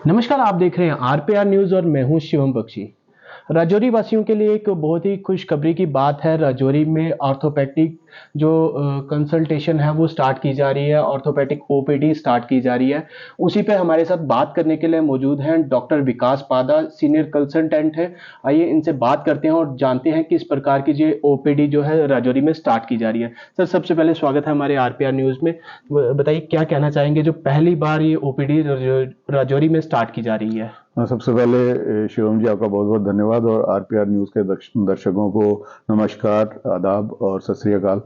नमस्कार, आप देख रहे हैं आरपीआर न्यूज़ और मैं हूं शिवम बख्शी। राजौरी वासियों के लिए एक बहुत ही खुशखबरी की बात है। राजौरी में ऑर्थोपेडिक जो कंसल्टेशन है वो स्टार्ट की जा रही है, ऑर्थोपेडिक ओपीडी स्टार्ट की जा रही है। उसी पे हमारे साथ बात करने के लिए मौजूद हैं डॉक्टर विकास पादा, सीनियर कंसल्टेंट हैं। आइए इनसे बात करते हैं और जानते हैं किस प्रकार की ये ओपीडी जो है राजौरी में स्टार्ट की जा रही है। सर, सबसे पहले स्वागत है हमारे आरपीआर न्यूज़ में। बताइए क्या कहना चाहेंगे जो पहली बार ये ओपीडी राजौरी में स्टार्ट की जा रही है। सबसे पहले शिवम जी आपका बहुत बहुत धन्यवाद और आरपीआर न्यूज़ के दर्शकों को नमस्कार, आदाब और सत श्री अकाल।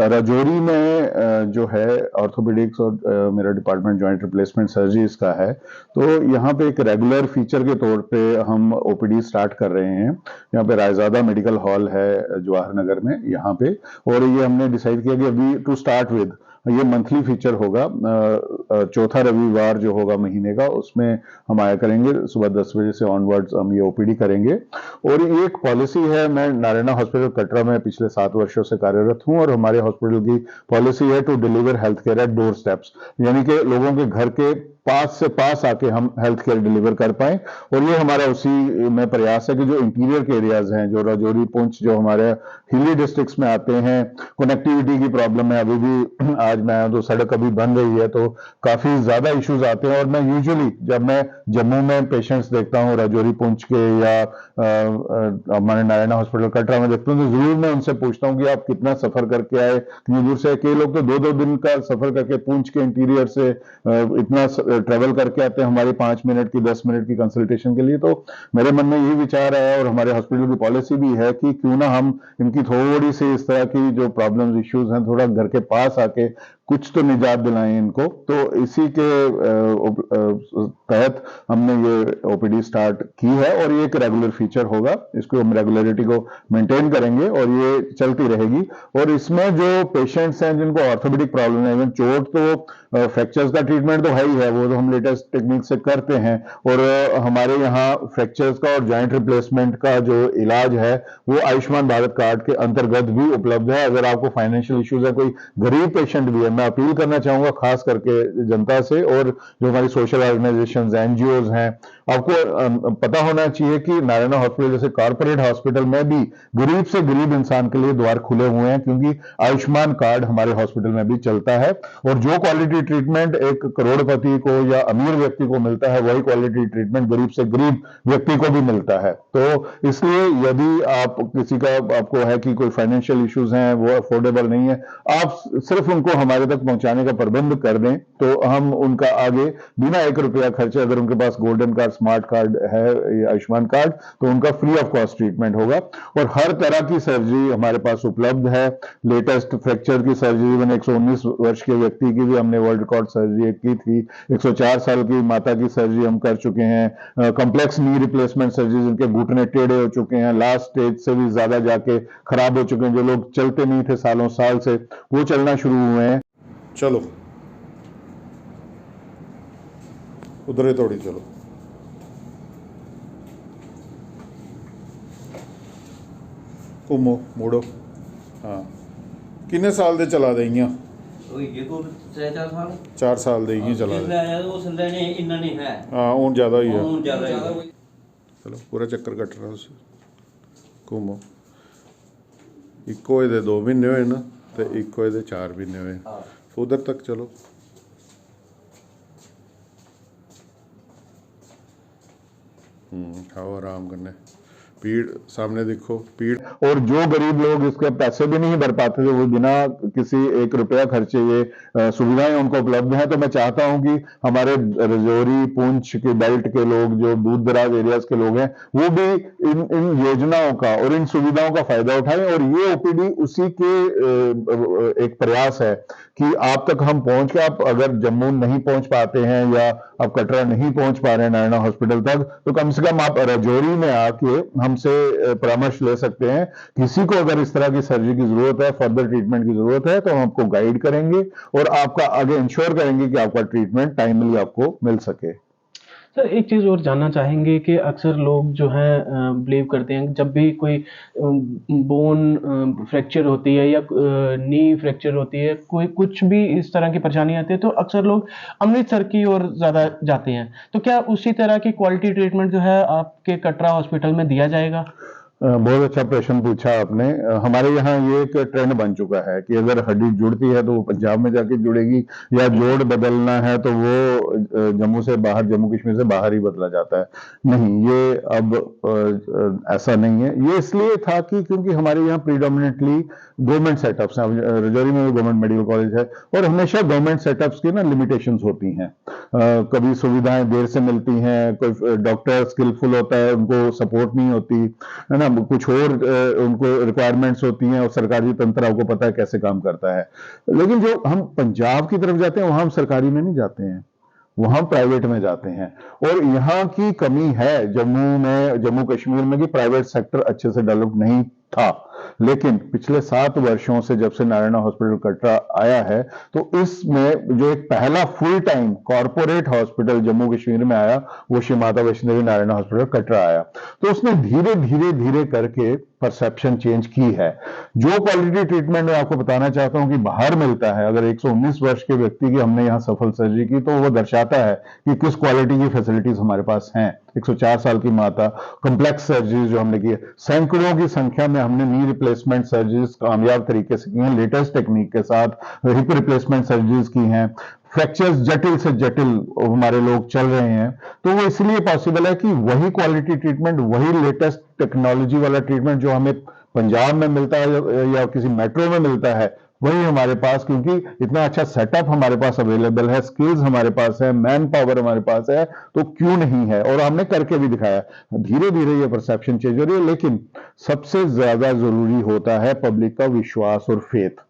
राजौरी में जो है ऑर्थोपेडिक्स और मेरा डिपार्टमेंट जॉइंट रिप्लेसमेंट सर्जरीज का है, तो यहाँ पे एक रेगुलर फीचर के तौर पे हम ओपीडी स्टार्ट कर रहे हैं। यहाँ पे रायजादा मेडिकल हॉल है जवाहर नगर में यहाँ पे, और ये हमने डिसाइड किया कि अभी टू स्टार्ट विद ये मंथली फीचर होगा। चौथा रविवार जो होगा महीने का, उसमें हम आया करेंगे। सुबह 10 बजे से ऑनवर्ड्स हम ये ओपीडी करेंगे। और ये एक पॉलिसी है, मैं नारायणा हॉस्पिटल कटरा में पिछले 7 वर्षों से कार्यरत हूं, और हमारे हॉस्पिटल की पॉलिसी है to deliver health care at doorsteps, यानी कि लोगों के घर के पास से पास आके हम हेल्थ केयर डिलीवर कर पाएं। और ये हमारा उसी में प्रयास है कि जो इंटीरियर के एरियाज हैं, जो राजौरी, पुंछ, जो हमारे हिली डिस्ट्रिक्ट्स में आते हैं, कनेक्टिविटी की प्रॉब्लम है। अभी भी आज मैं आया तो सड़क अभी बन रही है, तो काफी ज्यादा इश्यूज आते हैं। और मैं यूजुअली जब मैं जम्मू में पेशेंट्स देखता हूँ, राजौरी, पुंछ के, या हमारे नारायणा हॉस्पिटल कटरा में देखता हूँ, तो जरूर मैं उनसे पूछता हूँ कि आप कितना सफर करके आए, कितनी दूर से। कई लोग तो 2-2 दिन का सफर करके पुंछ के इंटीरियर से इतना ट्रेवल करके आते हैं हमारी 5 मिनट की, 10 मिनट की कंसल्टेशन के लिए। तो मेरे मन में ये विचार आया, और हमारे हॉस्पिटल की पॉलिसी भी है कि क्यों ना हम इनकी थोड़ी सी इस तरह की जो प्रॉब्लम्स, इश्यूज हैं, थोड़ा घर के पास आके कुछ तो निजात दिलाएं इनको। तो इसी के तहत हमने ये ओपीडी स्टार्ट की है, और ये एक रेगुलर फीचर होगा। इसको हम रेगुलरिटी को मेंटेन करेंगे और ये चलती रहेगी। और इसमें जो पेशेंट्स हैं जिनको ऑर्थोपेडिक प्रॉब्लम है, इवन चोट, तो फ्रैक्चर्स का ट्रीटमेंट तो है ही है, वो तो हम लेटेस्ट टेक्निक से करते हैं। और हमारे यहाँ फ्रैक्चर्स का और जॉइंट रिप्लेसमेंट का जो इलाज है वो आयुष्मान भारत कार्ड के अंतर्गत भी उपलब्ध है। अगर आपको फाइनेंशियल इश्यूज है, कोई गरीब पेशेंट भी है, मैं अपील करना चाहूंगा खास करके जनता से, और जो हमारी सोशल ऑर्गेनाइजेशंस, एनजीओज हैं, आपको पता होना चाहिए कि नारायणा हॉस्पिटल जैसे कॉर्पोरेट हॉस्पिटल में भी गरीब से गरीब इंसान के लिए द्वार खुले हुए हैं, क्योंकि आयुष्मान कार्ड हमारे हॉस्पिटल में भी चलता है। और जो क्वालिटी ट्रीटमेंट एक करोड़पति को या अमीर व्यक्ति को मिलता है, वही क्वालिटी ट्रीटमेंट गरीब से गरीब व्यक्ति को भी मिलता है। तो इसलिए यदि आप किसी का, आपको है कि कोई फाइनेंशियल इश्यूज हैं, वो अफोर्डेबल नहीं है, आप सिर्फ उनको हमारे तक पहुंचाने का प्रबंध कर दें, तो हम उनका आगे बिना 1 रुपया खर्चे, अगर उनके पास गोल्डन कार्ड, स्मार्ट कार्ड है, आयुष्मान कार्ड, तो उनका फ्री ऑफ कॉस्ट ट्रीटमेंट होगा। और हर तरह की सर्जरी हमारे पास उपलब्ध है। लेटेस्ट फ्रैक्चर की सर्जरी, 119 वर्ष के व्यक्ति की भी हमने वर्ल्ड रिकॉर्ड सर्जरी की थी। 104 साल की माता की सर्जरी हम कर चुके हैं। कॉम्प्लेक्स नी रिप्लेसमेंट सर्जरी, जिनके घुटने टेढ़े हो चुके हैं, लास्ट स्टेज से भी ज्यादा जाके खराब हो चुके हैं, जो लोग चलते नहीं थे सालों साल से, वो चलना शुरू हुए हैं। चलो उधर ही थोड़ी चलो। घूमो, मुड़ो। हाँ, किन्ने साल दे चला दे? 4 साल दे चला दे। हाँ, हूँ ज़्यादा ही है। चलो पूरा चक्कर कट रहा उसे। घूमो। इको ये 2 महीने हुए ना, तो इको ये 4 महीने हुए। उधर तक चलो। खाओ आराम करने। पीड़ सामने देखो, पीड़। और जो गरीब लोग इसके पैसे भी नहीं भर पाते थे, वो बिना किसी 1 रुपया खर्चे ये सुविधाएं उनको उपलब्ध हैं। तो मैं चाहता हूं कि हमारे राजौरी, पुंछ के बेल्ट के लोग, जो दूर दराज एरियाज के लोग हैं, वो भी इन योजनाओं का और इन सुविधाओं का फायदा उठाएं। और ये ओपीडी उसी के एक प्रयास है कि आप तक हम पहुंच के, आप अगर जम्मू नहीं पहुंच पाते हैं या आप कटरा नहीं पहुंच पा रहे हैं नारायणा हॉस्पिटल तक, तो कम से कम आप राजौरी में आके हमसे परामर्श ले सकते हैं। किसी को अगर इस तरह की सर्जरी की जरूरत है, फर्दर ट्रीटमेंट की जरूरत है, तो हम आपको गाइड करेंगे और आपका आगे इंश्योर करेंगे कि आपका ट्रीटमेंट टाइमली आपको मिल सके। सर एक चीज़ और जानना चाहेंगे कि अक्सर लोग जो हैं बिलीव करते हैं जब भी कोई बोन फ्रैक्चर होती है या नी फ्रैक्चर होती है, कोई कुछ भी इस तरह की परेशानी आती है तो अक्सर लोग अमृतसर की ओर ज़्यादा जाते हैं। तो क्या उसी तरह की क्वालिटी ट्रीटमेंट जो है आपके कटरा हॉस्पिटल में दिया जाएगा? बहुत अच्छा प्रश्न पूछा आपने। हमारे यहाँ ये एक ट्रेंड बन चुका है कि अगर हड्डी जुड़ती है तो वो पंजाब में जाके जुड़ेगी, या जोड़ बदलना है तो वो जम्मू से बाहर, जम्मू कश्मीर से बाहर ही बदला जाता है। नहीं, ये अब ऐसा नहीं है। ये इसलिए था कि क्योंकि हमारे यहाँ प्रीडोमिनेटली गवर्नमेंट सेटअप्स हैं। रजौरी में भी गवर्नमेंट मेडिकल कॉलेज है, और हमेशा गवर्नमेंट सेटअप्स की ना लिमिटेशंस होती हैं। कभी सुविधाएं देर से मिलती हैं, कोई डॉक्टर स्किलफुल होता है, उनको सपोर्ट नहीं होती है ना, कुछ और उनको रिक्वायरमेंट्स होती हैं, और सरकारी तंत्र आपको पता है कैसे काम करता है। लेकिन जो हम पंजाब की तरफ जाते हैं वहां हम सरकारी में नहीं जाते हैं, वहां प्राइवेट में जाते हैं। और यहाँ की कमी है जम्मू में, जम्मू कश्मीर में, कि प्राइवेट सेक्टर अच्छे से डेवलप नहीं था। लेकिन पिछले 7 वर्षों से जब से नारायणा हॉस्पिटल कटरा आया है, तो इसमें जो एक पहला full time corporate hospital Jammu Kashmir में आया, वो श्री माता वैष्णो देवी नारायणा हॉस्पिटल कटरा आया। तो उसने धीरे धीरे धीरे करके परसेप्शन चेंज की है। जो क्वालिटी ट्रीटमेंट मैं आपको बताना चाहता हूं कि बाहर मिलता है, अगर 119 वर्ष के व्यक्ति की हमने यहाँ सफल सर्जरी की, तो वो दर्शाता है कि किस क्वालिटी की फैसिलिटीज हमारे पास हैं। 104 साल की माता, कॉम्प्लेक्स सर्जरीज जो हमने की है, सैकड़ों की संख्या में हमने नी रिप्लेसमेंट सर्जरीज कामयाब तरीके से की हैं, लेटेस्ट टेक्निक के साथ हिप रिप्लेसमेंट सर्जरीज की हैं। फ्रैक्चर्स जटिल से जटिल हमारे लोग चल रहे हैं। तो वो इसलिए पॉसिबल है कि वही क्वालिटी ट्रीटमेंट, वही लेटेस्ट टेक्नोलॉजी वाला ट्रीटमेंट जो हमें पंजाब में मिलता है या किसी मेट्रो में मिलता है, वही हमारे पास, क्योंकि इतना अच्छा सेटअप हमारे पास अवेलेबल है, स्किल्स हमारे पास है, मैन पावर हमारे पास है, तो क्यों नहीं है। और हमने करके भी दिखाया। धीरे धीरे ये परसेप्शन चेंज हो रही है, लेकिन सबसे ज्यादा जरूरी होता है पब्लिक का विश्वास और फेथ।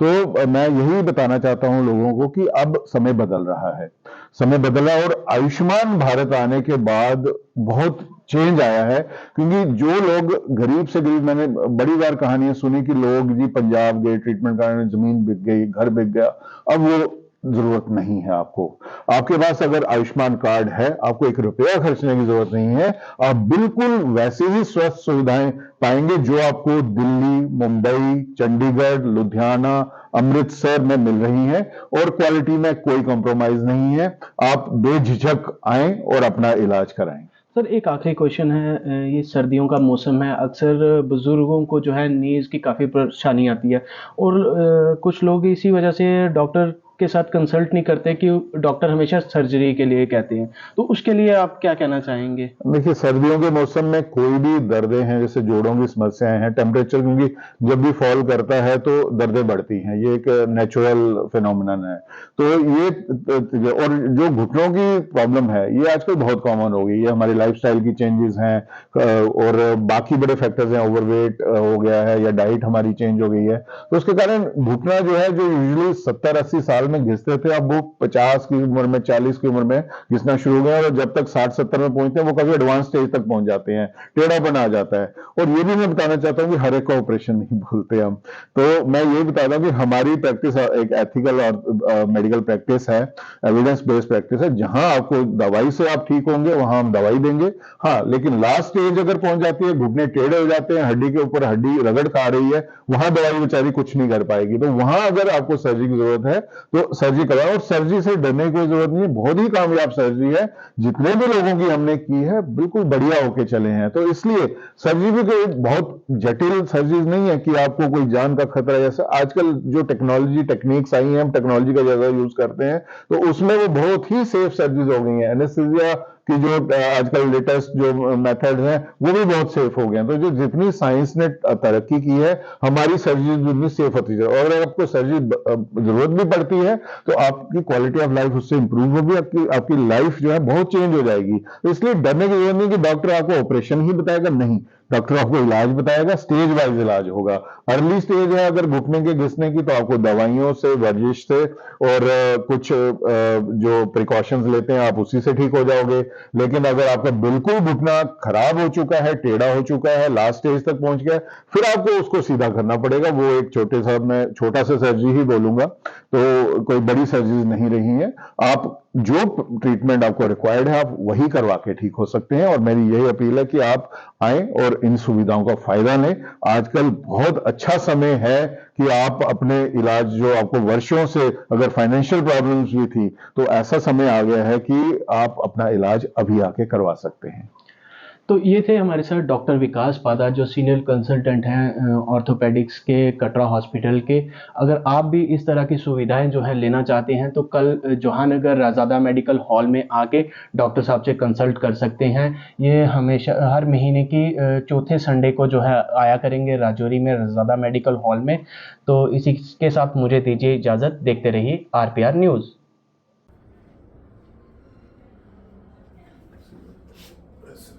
तो मैं यही बताना चाहता हूं लोगों को कि अब समय बदल रहा है, समय बदला, और आयुष्मान भारत आने के बाद बहुत चेंज आया है। क्योंकि जो लोग गरीब से गरीब, मैंने बड़ी बार कहानियां सुनी कि लोग जी पंजाब गए ट्रीटमेंट कराने, जमीन बिक गई, घर बिक गया। अब वो जरूरत नहीं है आपको। आपके पास अगर आयुष्मान कार्ड है, आपको 1 रुपया खर्चने की जरूरत नहीं है। आप बिल्कुल वैसे ही स्वास्थ्य सुविधाएं पाएंगे जो आपको दिल्ली, मुंबई, चंडीगढ़, लुधियाना, अमृतसर में मिल रही हैं, और क्वालिटी में कोई कॉम्प्रोमाइज नहीं है। आप बेझिझक आएं और अपना इलाज कराएं। सर एक आखिरी क्वेश्चन है, ये सर्दियों का मौसम है, अक्सर बुजुर्गों को जो है नीज की काफ़ी परेशानी आती है और कुछ लोग इसी वजह से डॉक्टर के साथ कंसल्ट नहीं करते कि डॉक्टर हमेशा सर्जरी के लिए कहते हैं, तो उसके लिए आप क्या कहना चाहेंगे? देखिए, सर्दियों के मौसम में कोई भी दर्दें हैं, जैसे जोड़ों की समस्याएं हैं, टेम्परेचर क्योंकि जब भी फॉल करता है तो दर्दें बढ़ती हैं, ये एक नेचुरल फिनोमिनन है। तो ये, और जो घुटनों की प्रॉब्लम है, ये आजकल बहुत कॉमन हो गई है। हमारी लाइफस्टाइल की चेंजेस हैं, और बाकी बड़े फैक्टर्स हैं, ओवरवेट हो गया है, या डाइट हमारी चेंज हो गई है। तो उसके कारण घुटना जो है, जो यूजुअली 70-80 साल में घिसते थे, अब वो 50 की उम्र में, 40 की उम्र में घिसना शुरू हो गया, और जब तक 60-70 में पहुंचते हैं वो काफी एडवांस स्टेज तक पहुंच जाते हैं, टेढ़ापन आ जाता है। और ये भी मैं बताना चाहता हूँ कि हर एक का ऑपरेशन नहीं बोलते हम। तो मैं ये बताता हूँ कि हमारी प्रैक्टिस एक एथिकल और मेडिकल प्रैक्टिस है, एविडेंस बेस्ड प्रैक्टिस है। जहां आपको दवाई से आप ठीक होंगे वहां हम दवाई देंगे। हाँ, लेकिन लास्ट स्टेज अगर पहुंच जाती है, घुटने टेढ़े हो जाते हैं, हड्डी के ऊपर हड्डी रगड़ खा रही है, वहां दवाई बेचारी कुछ नहीं कर पाएगी। तो वहां अगर आपको सर्जरी की जरूरत है तो सर्जरी कराओ, और सर्जरी से डरने की कोई जरूरत नहीं है। बहुत ही कामयाब सर्जरी है, जितने भी लोगों की हमने की है बिल्कुल बढ़िया होके चले हैं। तो इसलिए सर्जरी भी कोई बहुत जटिल सर्जरी नहीं है कि आपको कोई जान का खतरा। जैसा आजकल जो टेक्नोलॉजी टेक्निक्स आई हैं, हम टेक्नोलॉजी का ज्यादा यूज करते हैं, तो उसमें वो बहुत ही सेफ सर्जरीज हो गई हैं। एनेस्थीसिया की जो आजकल लेटेस्ट जो मेथड्स हैं, वो भी बहुत सेफ हो गए हैं। तो जो जितनी साइंस ने तरक्की की है, हमारी सर्जरी जितनी सेफ होती है। और अगर आपको सर्जरी जरूरत भी पड़ती है तो आपकी क्वालिटी ऑफ लाइफ उससे इंप्रूव होगी, आपकी लाइफ जो है बहुत चेंज हो जाएगी। तो इसलिए डरने की जरूरत नहीं कि डॉक्टर आपको ऑपरेशन ही बताएगा, नहीं, डॉक्टर आपको इलाज बताएगा, स्टेज वाइज इलाज होगा। अर्ली स्टेज है अगर घुटने के घिसने की, तो आपको दवाइयों से, वर्जिश से, और कुछ जो प्रिकॉशंस लेते हैं आप उसी से ठीक हो जाओगे। लेकिन अगर आपका बिल्कुल घुटना खराब हो चुका है, टेढ़ा हो चुका है, लास्ट स्टेज तक पहुंच गया, फिर आपको उसको सीधा करना पड़ेगा। वो एक छोटा सा सर्जरी ही बोलूंगा, तो कोई बड़ी सर्जरीज नहीं रही हैं। आप जो ट्रीटमेंट आपको रिक्वायर्ड है आप वही करवा के ठीक हो सकते हैं, और मेरी यही अपील है कि आप आए और इन सुविधाओं का फायदा लें। आजकल बहुत अच्छा समय है कि आप अपने इलाज, जो आपको वर्षों से अगर फाइनेंशियल प्रॉब्लम्स भी थी, तो ऐसा समय आ गया है कि आप अपना इलाज अभी आके करवा सकते हैं। तो ये थे हमारे साथ डॉक्टर विकास पादा, जो सीनियर कंसल्टेंट हैं ऑर्थोपेडिक्स के कटरा हॉस्पिटल के। अगर आप भी इस तरह की सुविधाएं जो है लेना चाहते हैं तो कल जहांनगर रज़ादा मेडिकल हॉल में आके डॉक्टर साहब से कंसल्ट कर सकते हैं। ये हमेशा हर महीने की चौथे संडे को जो है आया करेंगे राजौरी में रज़ादा मेडिकल हॉल में। तो इसी के साथ मुझे दीजिए इजाज़त। देखते रहिए RPR न्यूज़।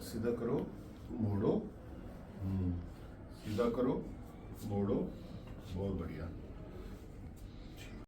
सीधा करो, मोड़ो, सीधा करो, मोड़ो, बहुत बढ़िया।